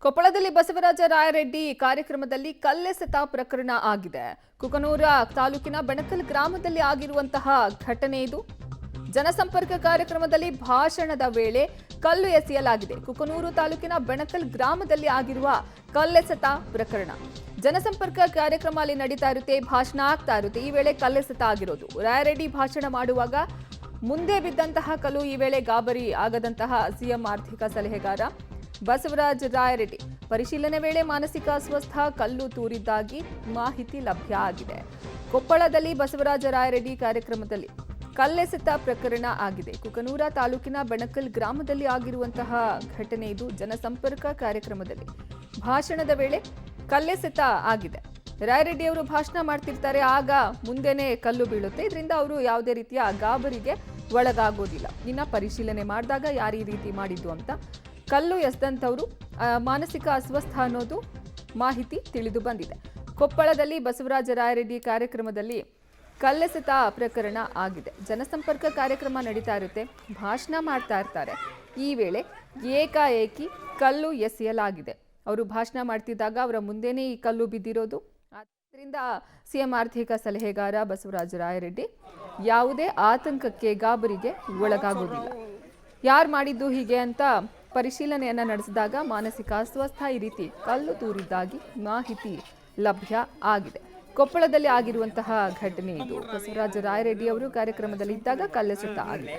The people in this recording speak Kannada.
ಕೊಪ್ಪಳದಲ್ಲಿ ಬಸವರಾಜ ರಾಯರೆಡ್ಡಿ ಕಾರ್ಯಕ್ರಮದಲ್ಲಿ ಕಲ್ಲೆಸೆತ ಪ್ರಕರಣ ಆಗಿದೆ. ಕುಕನೂರ ತಾಲೂಕಿನ ಬೆಣಕಲ್ ಗ್ರಾಮದಲ್ಲಿ ಆಗಿರುವಂತಹ ಘಟನೆ ಇದು. ಜನಸಂಪರ್ಕ ಕಾರ್ಯಕ್ರಮದಲ್ಲಿ ಭಾಷಣದ ವೇಳೆ ಕಲ್ಲು ಎಸೆಯಲಾಗಿದೆ. ಕುಕನೂರು ತಾಲೂಕಿನ ಬೆಣಕಲ್ ಗ್ರಾಮದಲ್ಲಿ ಆಗಿರುವ ಕಲ್ಲೆಸೆತ ಪ್ರಕರಣ. ಜನಸಂಪರ್ಕ ಕಾರ್ಯಕ್ರಮ ಅಲ್ಲಿ ನಡೀತಾ ಇರುತ್ತೆ, ಭಾಷಣ ಆಗ್ತಾ ಇರುತ್ತೆ. ಈ ವೇಳೆ ಕಲ್ಲೆಸೆತ ಆಗಿರೋದು. ರಾಯರೆಡ್ಡಿ ಭಾಷಣ ಮಾಡುವಾಗ ಮುಂದೆ ಬಿದ್ದಂತಹ ಕಲ್ಲು. ಈ ವೇಳೆ ಗಾಬರಿ ಆಗದಂತಹ ಸಿಎಂ ಆರ್ಥಿಕ ಸಲಹೆಗಾರ ಬಸವರಾಜ ರಾಯರೆಡ್ಡಿ ಪರಿಶೀಲನೆ ವೇಳೆ ಮಾನಸಿಕ ಅಸ್ವಸ್ಥ, ಕಲ್ಲು ತೂರಿದ್ದಾಗಿ ಮಾಹಿತಿ ಲಭ್ಯ ಆಗಿದೆ. ಕೊಪ್ಪಳದಲ್ಲಿ ಬಸವರಾಜ ರಾಯರೆಡ್ಡಿ ಕಾರ್ಯಕ್ರಮದಲ್ಲಿ ಕಲ್ಲೆಸೆತ ಪ್ರಕರಣ ಆಗಿದೆ. ಕುಕನೂರ ತಾಲೂಕಿನ ಬೆಣಕಲ್ ಗ್ರಾಮದಲ್ಲಿ ಆಗಿರುವಂತಹ ಘಟನೆ ಇದು. ಜನಸಂಪರ್ಕ ಕಾರ್ಯಕ್ರಮದಲ್ಲಿ ಭಾಷಣದ ವೇಳೆ ಕಲ್ಲೆಸೆತ ಆಗಿದೆ. ರಾಯರೆಡ್ಡಿ ಅವರು ಭಾಷಣ ಮಾಡ್ತಿರ್ತಾರೆ, ಆಗ ಮುಂದೆನೆ ಕಲ್ಲು ಬೀಳುತ್ತೆ. ಇದರಿಂದ ಅವರು ಯಾವುದೇ ರೀತಿಯ ಗಾಬರಿಗೆ ಒಳಗಾಗೋದಿಲ್ಲ. ಇನ್ನ ಪರಿಶೀಲನೆ ಮಾಡಿದಾಗ ಯಾರು ಈ ರೀತಿ ಮಾಡಿದ್ದು ಅಂತ, ಕಲ್ಲು ಎಸೆದಂಥವರು ಮಾನಸಿಕ ಅಸ್ವಸ್ಥ ಅನ್ನೋದು ಮಾಹಿತಿ ತಿಳಿದು ಬಂದಿದೆ. ಕೊಪ್ಪಳದಲ್ಲಿ ಬಸವರಾಜ ರಾಯರೆಡ್ಡಿ ಕಾರ್ಯಕ್ರಮದಲ್ಲಿ ಕಲ್ಲೆಸೆತ ಪ್ರಕರಣ ಆಗಿದೆ. ಜನಸಂಪರ್ಕ ಕಾರ್ಯಕ್ರಮ ನಡೀತಾ ಇರುತ್ತೆ, ಭಾಷಣ ಮಾಡ್ತಾ ಇರ್ತಾರೆ. ಈ ವೇಳೆ ಏಕಾಏಕಿ ಕಲ್ಲು ಎಸೆಯಲಾಗಿದೆ. ಅವರು ಭಾಷಣ ಮಾಡ್ತಿದ್ದಾಗ ಅವರ ಮುಂದೆನೇ ಈ ಕಲ್ಲು ಬಿದ್ದಿರೋದು. ಆದ್ದರಿಂದ ಸಿಎಂ ಆರ್ಥಿಕ ಸಲಹೆಗಾರ ಬಸವರಾಜ ರಾಯರೆಡ್ಡಿ ಯಾವುದೇ ಆತಂಕಕ್ಕೆ, ಗಾಬರಿಗೆ ಒಳಗಾಗೋದಿಲ್ಲ. ಯಾರು ಮಾಡಿದ್ದು ಹೀಗೆ ಅಂತ ಪರಿಶೀಲನೆಯನ್ನ ನಡೆಸಿದಾಗ ಮಾನಸಿಕ ಅಸ್ವಸ್ಥ, ಈ ರೀತಿ ಕಲ್ಲು ತೂರಿದ್ದಾಗಿ ಮಾಹಿತಿ ಲಭ್ಯ ಆಗಿದೆ. ಕೊಪ್ಪಳದಲ್ಲಿ ಆಗಿರುವಂತಹ ಘಟನೆ ಇದು. ಬಸವರಾಜ ರಾಯರೆಡ್ಡಿ ಅವರು ಕಾರ್ಯಕ್ರಮದಲ್ಲಿ ಇದ್ದಾಗ ಕಲ್ಲೆಸೆತ ಆಗಿದೆ.